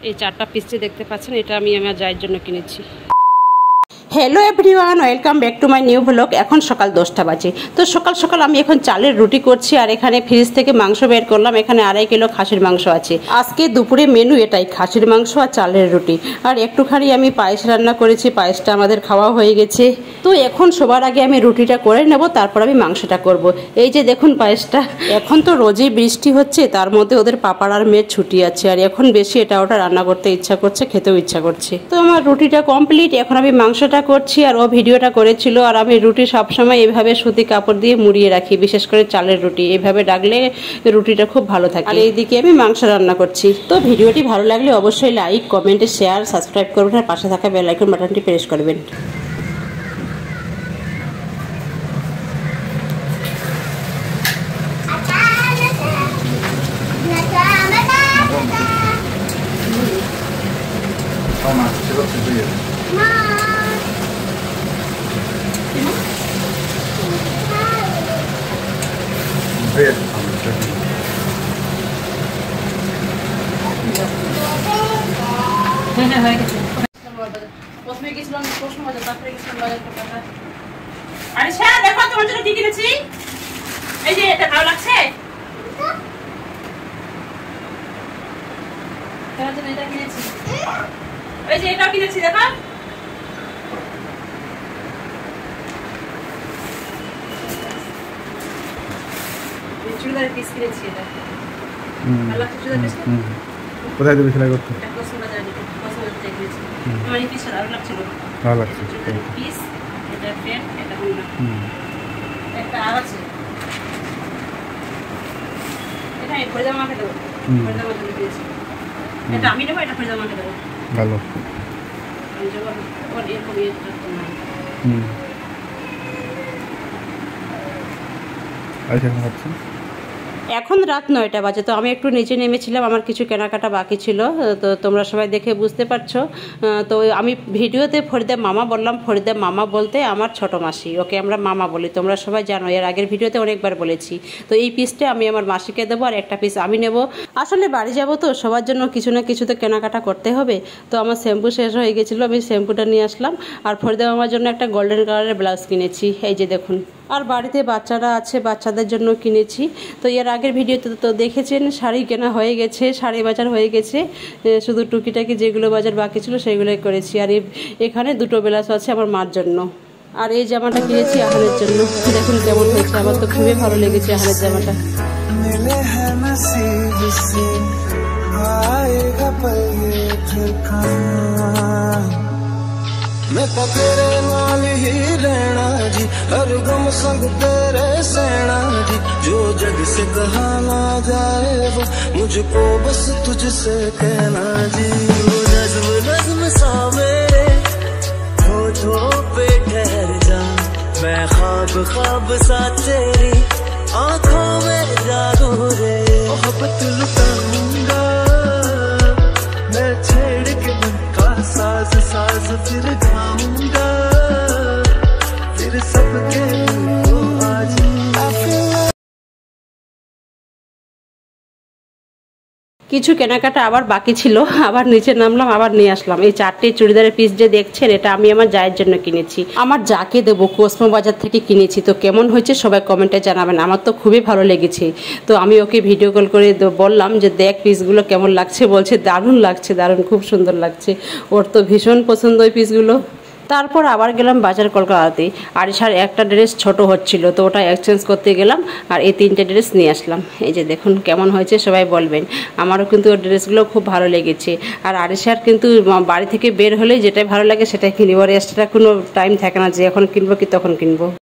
এই 4টা পিস দেখতে পাচ্ছেন, এটা আমি আমার জায়ের জন্য কিনেছি। Hello everyone, welcome back to my new blog. এখন সকাল 10টা বাজে। তো সকাল সকাল আমি এখন চালের রুটি করছি, আর এখানে ফ্রিজ থেকে মাংস বের করলাম। এখানে 2.5 কিলো খাসির মাংস আছে। আজকে দুপুরে মেনু এটাই, খাসির মাংস আর চালের রুটি। আর একটুখানি আমি পায়েস রান্না করেছি, পায়েসটা আমাদের খাওয়া হয়ে গেছে। তো এখন সবার আগে আমি রুটিটা করে নেব, তারপর আমি মাংসটা করব। এই যে দেখুন পায়েসটা। এখন তো রোজই বৃষ্টি হচ্ছে, তার মধ্যে ওদের পাপার আর মেয়ের ছুটি আছে, আর এখন বেশি এটা ওটা রান্না করতে ইচ্ছা করছে, খেতেও ইচ্ছা করছে। তো আমার রুটিটা কমপ্লিট, এখন আমি মাংসটা করছি। আর ও ভিডিওটা করেছিল। আর আমি রুটি সবসময় এইভাবে সুতি কাপড় দিয়ে মুড়িয়ে রাখি, বিশেষ করে চালের রুটি এইভাবে ডাকলে রুটিটা খুব ভালো থাকে। আর এইদিকে আমি মাংস রান্না করছি। তো ভিডিওটি ভালো লাগলে অবশ্যই লাইক, কমেন্টে, শেয়ার, সাবস্ক্রাইব করবেন, আর পাশে থাকা বেল আইকন বাটনটি প্রেস করবেন। দেখো তোমার জন্য কি কিনেছি। এই যে এটা ভালো লাগছে, তোমার জন্য এটা কিনেছি। এই যে এটাও কিনেছি, দেখো চুড়িদারের পিস কিনেছি। এটা ভালো লাগছে চুড়িদার পিসটা। কোথায় তুমি সেলাই করতে? আমার এই পিসটা ভালো লাগছিল, ভালো লাগছে পিস। এটা প্যান্ট, এটা ওড়না, একটা আর আছে। এটা এই ফরিদামাকে দেবো, ফরিদামা জন্য দিয়েছি। এটা আমি নেবো, এটা ফরিদামাকে দেবো। ভালো আমি জবাব ওর এরকম এটা না। আচ্ছা, এখন হচ্ছে এখন রাত 9টা বাজে। তো আমি একটু নিচে নেমেছিলাম, আমার কিছু কেনাকাটা বাকি ছিল। তো তোমরা সবাই দেখে বুঝতে পারছো। তো আমি ভিডিওতে ফরিদা মামা বললাম। ফরিদা মামা বলতে আমার ছোট মাসি, ওকে আমরা মামা বলি, তোমরা সবাই জানো, এর আগের ভিডিওতে অনেকবার বলেছি। তো এই পিসটা আমি আমার মাসিকে দেবো, আর একটা পিস আমি নেব। আসলে বাড়ি যাব তো, সবার জন্য কিছু না কিছু তো কেনাকাটা করতে হবে। তো আমার শ্যাম্পু শেষ হয়ে গেছিলো, আমি শ্যাম্পুটা নিয়ে আসলাম। আর ফরিদা মামার জন্য একটা গোল্ডেন কালারের ব্লাউজ কিনেছি, এই যে দেখুন। আর বাড়িতে বাচ্চারা আছে, বাচ্চাদের জন্য কিনেছি। তো এর আগের ভিডিওতে তো দেখেছেন শাড়ি কেনা হয়ে গেছে, শাড়ি বাজার হয়ে গেছে। শুধু টুকিটাকি যেগুলো বাজার বাকি ছিল সেগুলোই করেছি। আর এখানে 2টো ব্লাউজ আছে আমার মার জন্য। আর এই জামাটা কিনেছি আহারের জন্য। দেখুন কেমন হয়েছে, আমার তো খুবই ভালো লেগেছে আহারের জামাটা। मैं तो तेरे नाल ही रहना जी, हर गम संग तेरे सहना जी। जो जग से कहा ना जाए वो मुझको बस तुझसे कहना जी। नज़्म नज़्म सा मेरे होठों पे ठहर जा, मैं ख्वाब ख्वाब सा तेरी आँखों में जागो रे। मोहब्बत लुटाऊंगा मैं छेड़ के मन का साज साज, फिर गाऊंगा फिर सबके आज। কিছু কেনাকাটা আবার বাকি ছিল, আবার নিচে নামলাম, আবার নিয়ে আসলাম। এই 4টে চুড়িদারের পিস যে দেখছেন, এটা আমি আমার জায়ের জন্য কিনেছি। আমার যাকে দেবো, কসমো বাজার থেকে কিনেছি। তো কেমন হয়েছে সবাই কমেন্টে জানাবেন, আমার তো খুবই ভালো লেগেছে। তো আমি ওকে ভিডিও কল করে বললাম যে দেখ পিসগুলো কেমন লাগছে। বলছে দারুণ লাগছে, দারুণ, খুব সুন্দর লাগছে। ওর তো ভীষণ পছন্দ ওই পিসগুলো। তারপর আবার গেলাম বাজার কলকাতাতে। আরিশার একটা ড্রেস ছোট হচ্ছিল, তো ওটা এক্সচেঞ্জ করতে গেলাম, আর এই 3টে ড্রেস নিয়ে আসলাম। এই যে দেখুন কেমন হয়েছে সবাই বলবেন। আমারও কিন্তু ওর ড্রেসগুলো খুব ভালো লেগেছে। আর আরিশার কিন্তু বাড়ি থেকে বের হলে যেটাই ভালো লাগে সেটাই কিনবো, আর এক্সট্রা কোনো টাইম থাকে না যে এখন কিনবো কি তখন কিনবো।